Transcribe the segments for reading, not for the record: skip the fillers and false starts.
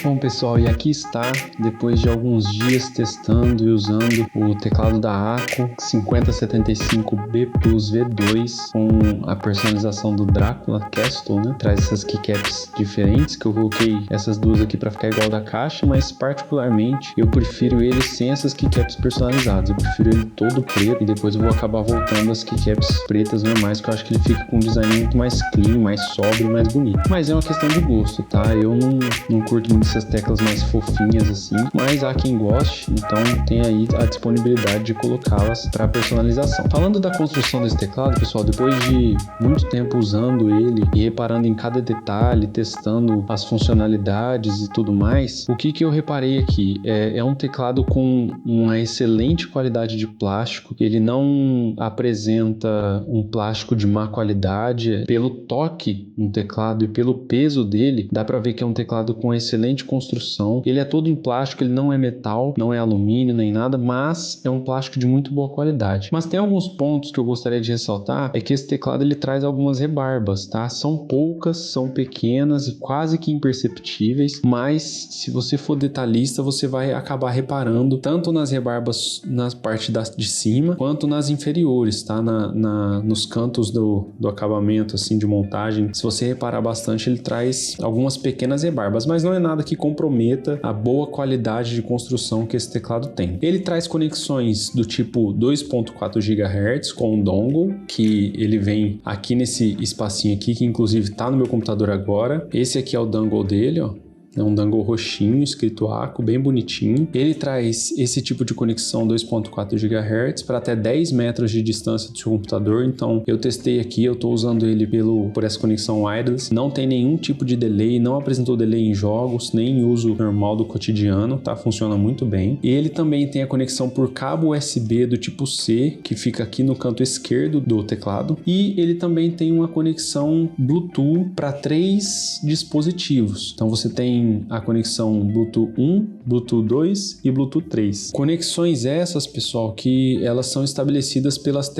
Bom pessoal, e aqui está, depois de alguns dias testando e usando o teclado da ACO 5075B Plus V2 com a personalização do Drácula Castle, né? Traz essas keycaps diferentes, que eu coloquei essas duas aqui para ficar igual da caixa, mas particularmente eu prefiro ele sem essas keycaps personalizadas. Eu prefiro ele todo preto e depois eu vou acabar voltando as keycaps pretas normais, que eu acho que ele fica com um design muito mais clean, mais sóbrio, mais bonito. Mas é uma questão de gosto, tá? Eu não curto muito essas teclas mais fofinhas assim, mas há quem goste, então tem aí a disponibilidade de colocá-las para personalização. Falando da construção desse teclado, pessoal, depois de muito tempo usando ele e reparando em cada detalhe, testando as funcionalidades e tudo mais, o que eu reparei aqui é um teclado com uma excelente qualidade de plástico. Ele não apresenta um plástico de má qualidade. Pelo toque no teclado e pelo peso dele, dá para ver que é um teclado com excelente construção. Ele é todo em plástico, ele não é metal, não é alumínio nem nada, mas é um plástico de muito boa qualidade. Mas tem alguns pontos que eu gostaria de ressaltar, é que esse teclado ele traz algumas rebarbas, tá? São poucas, são pequenas e quase que imperceptíveis, mas se você for detalhista, você vai acabar reparando tanto nas rebarbas na parte de cima, quanto nas inferiores, tá? Nos cantos do acabamento, assim, de montagem. Se você reparar bastante, ele traz algumas pequenas rebarbas, mas não é nada que comprometa a boa qualidade de construção que esse teclado tem. Ele traz conexões do tipo 2.4 GHz com um dongle, que ele vem aqui nesse espacinho aqui, que inclusive está no meu computador agora. Esse aqui é o dongle dele, ó. É um dongle roxinho, escrito ACO, bem bonitinho. Ele traz esse tipo de conexão 2.4 GHz para até 10 metros de distância do seu computador. Então, eu testei aqui, eu estou usando ele por essa conexão wireless. Não tem nenhum tipo de delay, não apresentou delay em jogos, nem em uso normal do cotidiano, tá? Funciona muito bem. E ele também tem a conexão por cabo USB do tipo C, que fica aqui no canto esquerdo do teclado. E ele também tem uma conexão Bluetooth para 3 dispositivos. Então, você tem a conexão Bluetooth 1, Bluetooth 2 e Bluetooth 3. Conexões essas, pessoal, que elas são estabelecidas pelas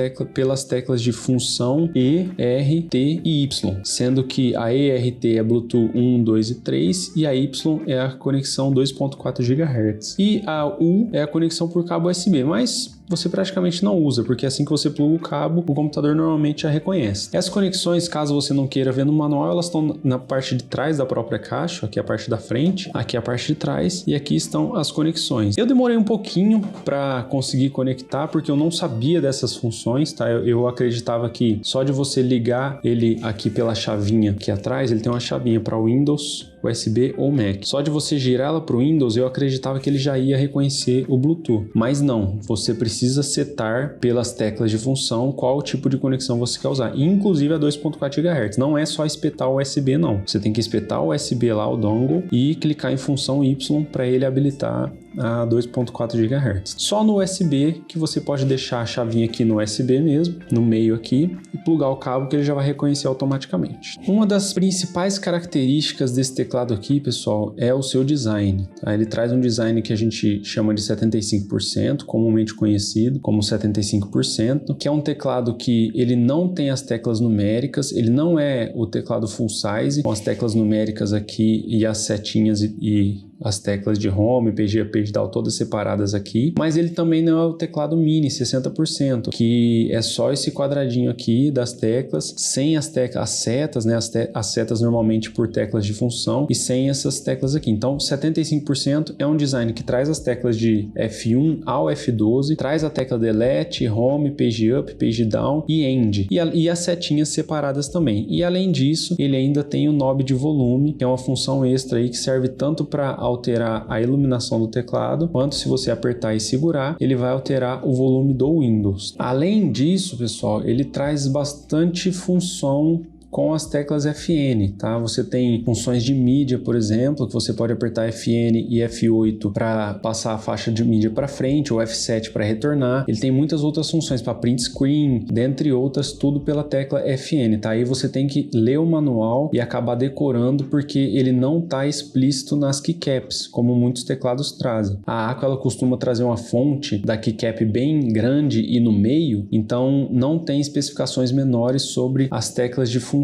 teclas de função E, R, T e Y, sendo que a ERT é Bluetooth 1, 2 e 3 e a Y é a conexão 2.4 GHz. E a U é a conexão por cabo USB, mas você praticamente não usa, porque assim que você pluga o cabo, o computador normalmente já reconhece. Essas conexões, caso você não queira ver no manual, elas estão na parte de trás da própria caixa, aqui é a parte da frente, aqui é a parte de trás, e aqui estão as conexões. Eu demorei um pouquinho para conseguir conectar, porque eu não sabia dessas funções, tá? Eu acreditava que só de você ligar ele aqui pela chavinha aqui atrás, ele tem uma chavinha para Windows, USB ou Mac. Só de você girar ela para o Windows, eu acreditava que ele já ia reconhecer o Bluetooth. Mas não, você precisa setar pelas teclas de função qual tipo de conexão você quer usar. Inclusive a 2.4 GHz. Não é só espetar o USB, não. Você tem que espetar o USB lá, o dongle, e clicar em função Y para ele habilitar a 2.4 GHz. Só no USB que você pode deixar a chavinha aqui no USB mesmo, no meio aqui, e plugar o cabo que ele já vai reconhecer automaticamente. Uma das principais características desse teclado aqui, pessoal, é o seu design. Tá? Ele traz um design que a gente chama de 75%, comumente conhecido como 75%, que é um teclado que ele não tem as teclas numéricas, ele não é o teclado full size, com as teclas numéricas aqui e as setinhas e as teclas de home, page up, page down, todas separadas aqui, mas ele também não é o teclado mini 60%, que é só esse quadradinho aqui das teclas, sem as setas, né? As setas normalmente por teclas de função e sem essas teclas aqui. Então 75% é um design que traz as teclas de F1 ao F12, traz a tecla delete, home, page up, page down e end, e as setinhas separadas também. E além disso, ele ainda tem o knob de volume, que é uma função extra aí que serve tanto para alterar a iluminação do teclado, quanto se você apertar e segurar, ele vai alterar o volume do Windows. Além disso, pessoal, ele traz bastante função com as teclas FN, tá? Você tem funções de mídia, por exemplo, que você pode apertar FN e F8 para passar a faixa de mídia para frente, ou F7 para retornar. Ele tem muitas outras funções para print screen, dentre outras, tudo pela tecla FN, tá? Aí você tem que ler o manual e acabar decorando, porque ele não está explícito nas keycaps, como muitos teclados trazem. A ACO, ela costuma trazer uma fonte da keycap bem grande e no meio, então não tem especificações menores sobre as teclas de função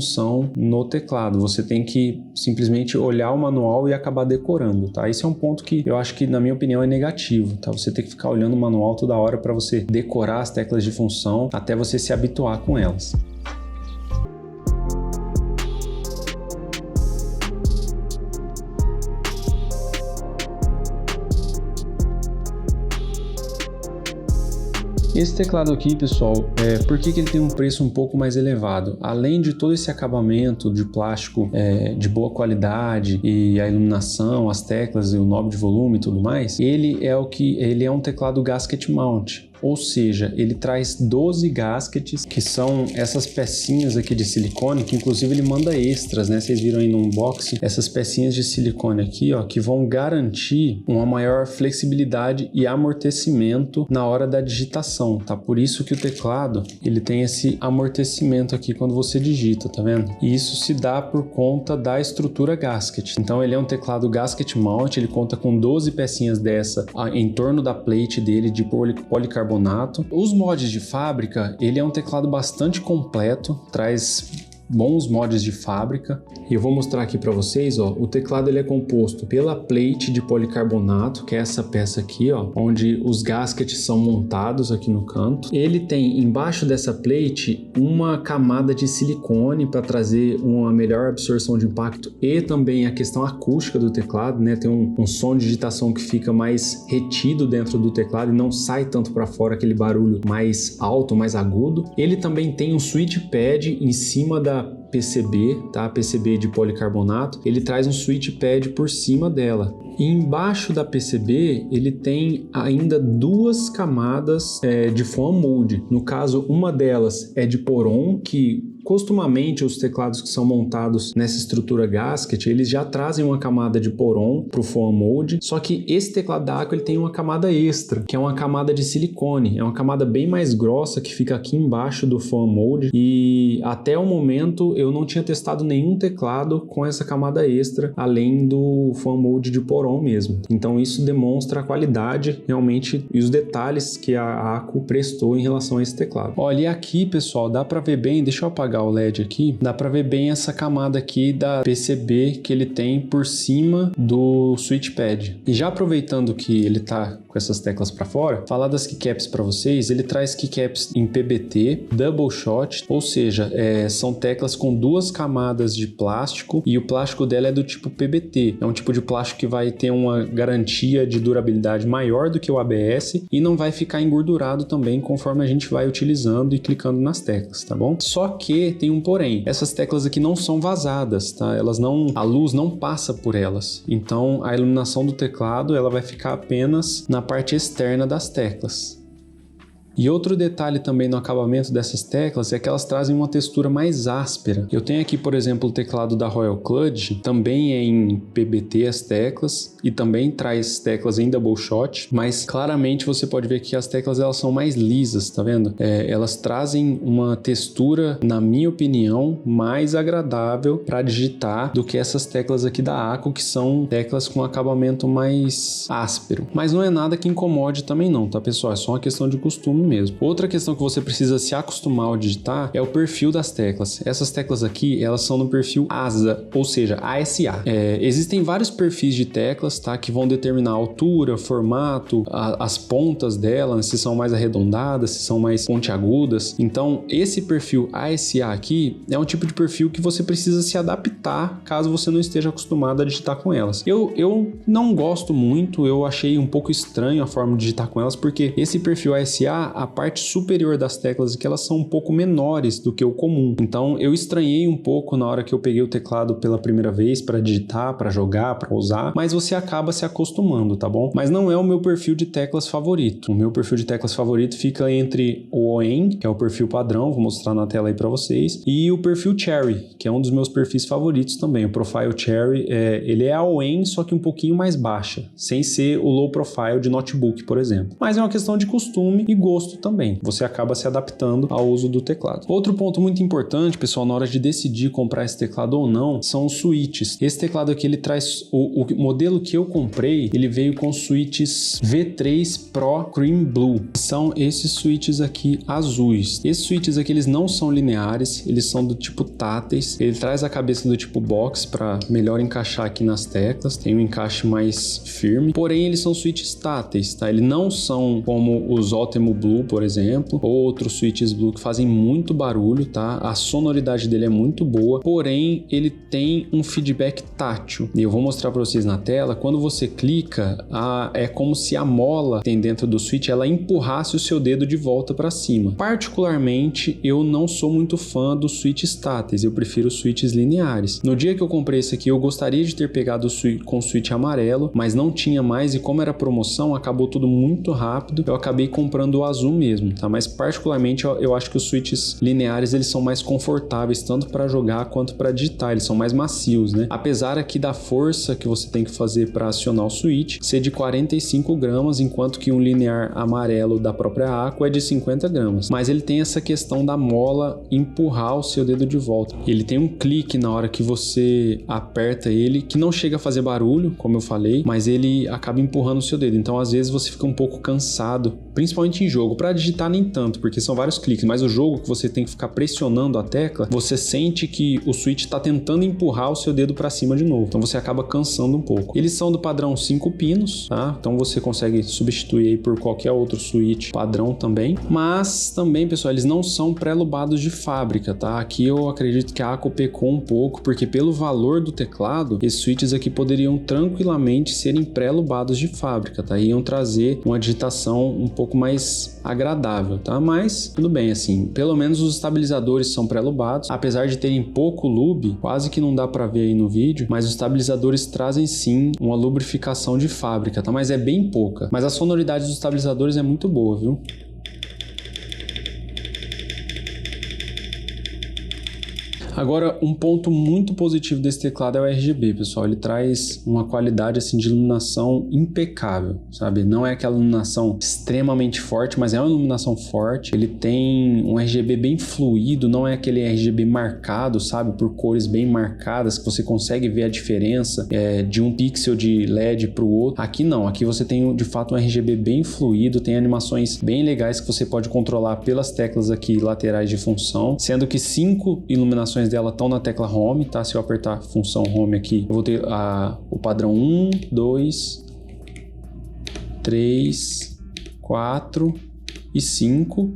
no teclado. Você tem que simplesmente olhar o manual e acabar decorando, tá? Esse é um ponto que eu acho que, na minha opinião, é negativo, tá? Você tem que ficar olhando o manual toda hora para você decorar as teclas de função até você se habituar com elas. Esse teclado aqui, pessoal, por que ele tem um preço um pouco mais elevado? Além de todo esse acabamento de plástico de boa qualidade e a iluminação, as teclas e o knob de volume e tudo mais, ele é um teclado gasket mount. Ou seja, ele traz 12 gaskets, que são essas pecinhas aqui de silicone, que inclusive ele manda extras, né? Vocês viram aí no unboxing, essas pecinhas de silicone aqui, ó, que vão garantir uma maior flexibilidade e amortecimento na hora da digitação, tá? Por isso que o teclado, ele tem esse amortecimento aqui quando você digita, tá vendo? E isso se dá por conta da estrutura gasket. Então ele é um teclado gasket mount, ele conta com 12 pecinhas dessa em torno da plate dele de policarbonato. Os mods de fábrica, ele é um teclado bastante completo, traz bons mods de fábrica. E eu vou mostrar aqui para vocês, ó, o teclado ele é composto pela plate de policarbonato, que é essa peça aqui, ó, onde os gaskets são montados aqui no canto. Ele tem embaixo dessa plate uma camada de silicone para trazer uma melhor absorção de impacto e também a questão acústica do teclado, né? Tem um som de digitação que fica mais retido dentro do teclado e não sai tanto para fora, aquele barulho mais alto, mais agudo. Ele também tem um switch pad em cima da PCB, tá? PCB de policarbonato, ele traz um switch pad por cima dela. E embaixo da PCB ele tem ainda duas camadas de foam mold. No caso, uma delas é de poron, que costumamente os teclados que são montados nessa estrutura gasket, eles já trazem uma camada de poron para o foam mold, só que esse teclado da ACO ele tem uma camada extra, que é uma camada de silicone, é uma camada bem mais grossa que fica aqui embaixo do foam mold, e até o momento eu não tinha testado nenhum teclado com essa camada extra, além do foam mold de poron mesmo. Então isso demonstra a qualidade realmente e os detalhes que a ACO prestou em relação a esse teclado. Olha, e aqui, pessoal, dá para ver bem, deixa eu apagar o LED aqui, dá para ver bem essa camada aqui da PCB que ele tem por cima do switch pad. E já aproveitando que ele tá com essas teclas para fora, falar das keycaps para vocês. Ele traz keycaps em PBT, double shot, ou seja, são teclas com duas camadas de plástico e o plástico dela é do tipo PBT. É um tipo de plástico que vai ter uma garantia de durabilidade maior do que o ABS e não vai ficar engordurado também conforme a gente vai utilizando e clicando nas teclas, tá bom? Só que tem um porém, essas teclas aqui não são vazadas, tá? A luz não passa por elas, então a iluminação do teclado ela vai ficar apenas na parte externa das teclas. E outro detalhe também no acabamento dessas teclas é que elas trazem uma textura mais áspera. Eu tenho aqui, por exemplo, o teclado da Royal Clutch, também é em PBT as teclas e também traz teclas em double shot, mas claramente você pode ver que as teclas elas são mais lisas, tá vendo? Elas trazem uma textura, na minha opinião, mais agradável para digitar do que essas teclas aqui da ACO, que são teclas com acabamento mais áspero. Mas não é nada que incomode também não, tá, pessoal? É só uma questão de costume mesmo. Outra questão que você precisa se acostumar ao digitar é o perfil das teclas. Essas teclas aqui, elas são no perfil ASA, ou seja, ASA. Existem vários perfis de teclas, tá, que vão determinar a altura, formato, as pontas dela, se são mais arredondadas, se são mais pontiagudas. Então, esse perfil ASA aqui é um tipo de perfil que você precisa se adaptar caso você não esteja acostumado a digitar com elas. Eu não gosto muito, eu achei um pouco estranho a forma de digitar com elas, porque esse perfil ASA, a parte superior das teclas aqui, elas são um pouco menores do que o comum. Então, eu estranhei um pouco na hora que eu peguei o teclado pela primeira vez para digitar, para jogar, para usar, mas você acaba se acostumando, tá bom? Mas não é o meu perfil de teclas favorito. O meu perfil de teclas favorito fica entre o OEM, que é o perfil padrão, vou mostrar na tela aí para vocês, e o perfil Cherry, que é um dos meus perfis favoritos também. O Profile Cherry, ele é a OEM, só que um pouquinho mais baixa, sem ser o low profile de notebook, por exemplo. Mas é uma questão de costume e gosto também. Você acaba se adaptando ao uso do teclado. Outro ponto muito importante, pessoal, na hora de decidir comprar esse teclado ou não, são os switches. Esse teclado aqui, ele traz o modelo que eu comprei, ele veio com switches V3 Pro Cream Blue. São esses switches aqui azuis. Esses switches aqui, eles não são lineares, eles são do tipo táteis. Ele traz a cabeça do tipo box para melhor encaixar aqui nas teclas, tem um encaixe mais firme. Porém, eles são switches táteis, tá? Eles não são como os Otemo Blue, por exemplo, ou outros switches Blue que fazem muito barulho, tá? A sonoridade dele é muito boa, porém ele tem um feedback tátil. E eu vou mostrar para vocês na tela. Quando você clica, é como se a mola que tem dentro do switch, ela empurrasse o seu dedo de volta para cima. Particularmente, eu não sou muito fã dos switches táteis, eu prefiro switches lineares. No dia que eu comprei esse aqui, eu gostaria de ter pegado com o switch amarelo, mas não tinha mais, e como era promoção, acabou tudo muito rápido, eu acabei comprando o azul mesmo, tá? Mas particularmente eu acho que os switches lineares, eles são mais confortáveis, tanto para jogar quanto para digitar, eles são mais macios, né? Apesar aqui da força que você tem que fazer para acionar o switch ser de 45 gramas, enquanto que um linear amarelo da própria Aco é de 50 gramas. Mas ele tem essa questão da mola empurrar o seu dedo de volta. Ele tem um clique na hora que você aperta ele, que não chega a fazer barulho, como eu falei, mas ele acaba empurrando o seu dedo. Então, às vezes, você fica um pouco cansado, principalmente em jogo. Para digitar, nem tanto, porque são vários cliques, mas o jogo que você tem que ficar pressionando a tecla, você sente que o switch está tentando empurrar o seu dedo para cima de novo. Então, você acaba cansando um pouco. Eles são do padrão 5 pinos, tá? Então, você consegue substituir aí por qualquer outro switch padrão também. Mas, também, pessoal, eles não são pré-lubados de fábrica, tá? Aqui eu acredito que a Aco pecou um pouco, porque pelo valor do teclado, esses switches aqui poderiam tranquilamente serem pré-lubados de fábrica, tá? Iam trazer uma digitação um pouco mais agradável, tá? Mas tudo bem, assim, pelo menos os estabilizadores são pré-lubados, apesar de terem pouco lube, quase que não dá para ver aí no vídeo, mas os estabilizadores trazem sim uma lubrificação de fábrica, tá? Mas é bem pouca. Mas a sonoridade dos estabilizadores é muito boa, viu? Agora, um ponto muito positivo desse teclado é o RGB, pessoal. Ele traz uma qualidade assim de iluminação impecável, sabe? Não é aquela iluminação extremamente forte, mas é uma iluminação forte. Ele tem um RGB bem fluido, não é aquele RGB marcado, sabe? Por cores bem marcadas, que você consegue ver a diferença de um pixel de LED para o outro. Aqui não, aqui você tem de fato um RGB bem fluido, tem animações bem legais que você pode controlar pelas teclas aqui laterais de função, sendo que 5 iluminações dela estão na tecla Home, tá? Se eu apertar a função Home aqui, eu vou ter o padrão 1, 2, 3, 4 e 5.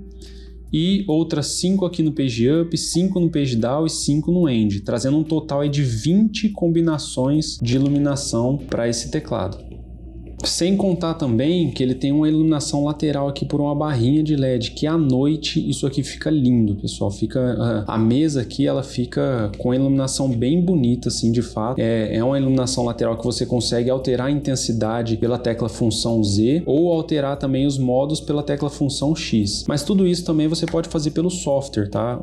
E outras 5 aqui no Page Up, 5 no Page Down e 5 no End, trazendo um total aí de 20 combinações de iluminação para esse teclado. Sem contar também que ele tem uma iluminação lateral aqui por uma barrinha de LED, que à noite isso aqui fica lindo, pessoal. A mesa aqui, ela fica com a iluminação bem bonita, assim, de fato. É uma iluminação lateral que você consegue alterar a intensidade pela tecla função Z ou alterar também os modos pela tecla função X. Mas tudo isso também você pode fazer pelo software, tá?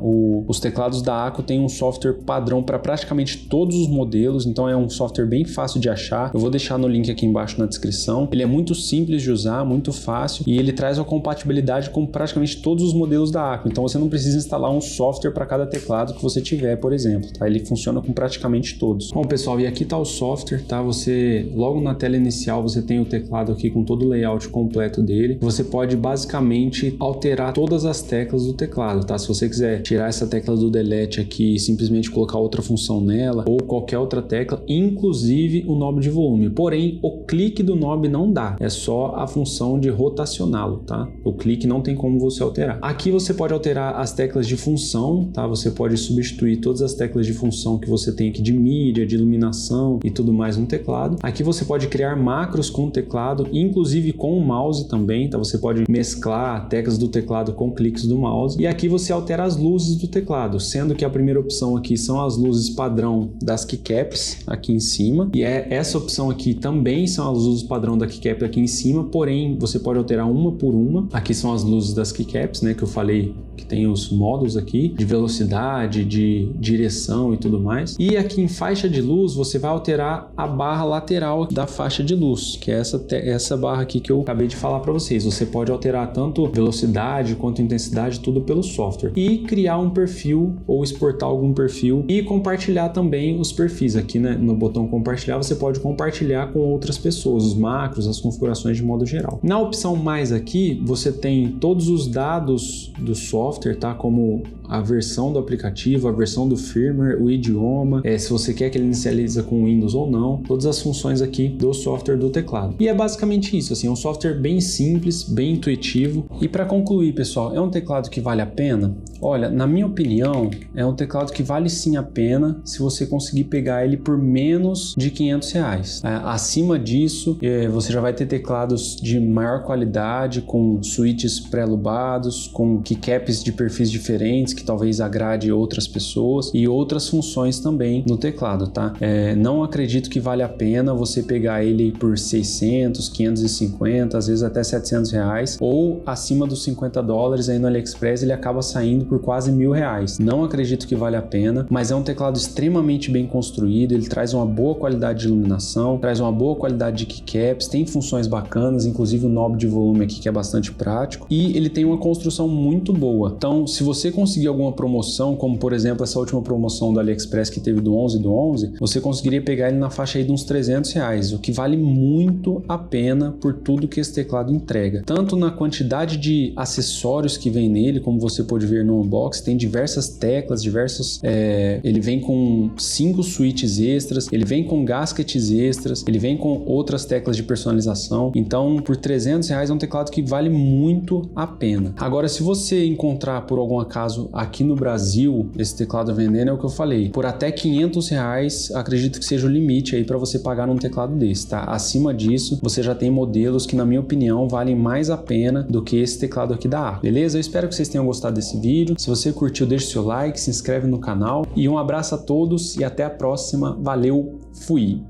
Os teclados da Aco têm um software padrão para praticamente todos os modelos, então é um software bem fácil de achar. Eu vou deixar no link aqui embaixo na descrição. utilização. Ele é muito simples de usar, muito fácil, e ele traz uma compatibilidade com praticamente todos os modelos da ACO. Então você não precisa instalar um software para cada teclado que você tiver, por exemplo, tá? Ele funciona com praticamente todos. Bom, pessoal, e aqui está o software, tá? Você, logo na tela inicial, você tem o teclado aqui com todo o layout completo dele. Você pode basicamente alterar todas as teclas do teclado, tá? Se você quiser tirar essa tecla do delete aqui e simplesmente colocar outra função nela, ou qualquer outra tecla, inclusive o knob de volume. Porém, o clique do knob não dá, é só a função de rotacioná-lo, tá? O clique não tem como você alterar. Aqui você pode alterar as teclas de função, tá? Você pode substituir todas as teclas de função que você tem aqui de mídia, de iluminação e tudo mais no teclado. Aqui você pode criar macros com o teclado, inclusive com o mouse também, tá? Você pode mesclar teclas do teclado com cliques do mouse. E aqui você altera as luzes do teclado, sendo que a primeira opção aqui são as luzes padrão das keycaps aqui em cima, e essa opção aqui também são as luzes padrão da keycap aqui em cima, porém você pode alterar uma por uma. Aqui são as luzes das keycaps, né, que eu falei que tem os modos aqui de velocidade, de direção e tudo mais. E aqui em faixa de luz você vai alterar a barra lateral da faixa de luz, que é essa barra aqui que eu acabei de falar para vocês. Você pode alterar tanto velocidade quanto intensidade, tudo pelo software, e criar um perfil ou exportar algum perfil e compartilhar também os perfis. Aqui, né, no botão compartilhar, você pode compartilhar com outras pessoas os macros, as configurações de modo geral. Na opção mais aqui você tem todos os dados do software, tá? Como a versão do aplicativo, a versão do firmware, o idioma, se você quer que ele inicializa com Windows ou não, todas as funções aqui do software do teclado. E é basicamente isso, assim, é um software bem simples, bem intuitivo. E para concluir, pessoal, é um teclado que vale a pena? Olha, na minha opinião, é um teclado que vale sim a pena se você conseguir pegar ele por menos de R$500. Acima disso, você já vai ter teclados de maior qualidade, com switches pré-lubados, com keycaps de perfis diferentes, que talvez agrade outras pessoas, e outras funções também no teclado, tá? Não acredito que vale a pena você pegar ele por 600, 550, às vezes até R$700, ou acima dos $50 aí no AliExpress ele acaba saindo por quase R$1.000. Não acredito que vale a pena, mas é um teclado extremamente bem construído, ele traz uma boa qualidade de iluminação, traz uma boa qualidade de keycaps, tem funções bacanas, inclusive o knob de volume aqui que é bastante prático, e ele tem uma construção muito boa. Então, se você conseguir alguma promoção, como por exemplo essa última promoção do AliExpress que teve do 11 do 11, você conseguiria pegar ele na faixa aí de uns R$300, o que vale muito a pena por tudo que esse teclado entrega. Tanto na quantidade de acessórios que vem nele, como você pode ver no unboxing, tem diversas teclas, ele vem com 5 switches extras, ele vem com gaskets extras, ele vem com outras teclas de personalização. Então, por R$300 é um teclado que vale muito a pena. Agora, se você encontrar por algum acaso aqui no Brasil esse teclado vendendo, é o que eu falei, por até R$500, acredito que seja o limite aí para você pagar num teclado desse, tá? Acima disso, você já tem modelos que, na minha opinião, valem mais a pena do que esse teclado aqui da ACO. Beleza? Eu espero que vocês tenham gostado desse vídeo. Se você curtiu, deixe seu like, se inscreve no canal, e um abraço a todos e até a próxima. Valeu, fui!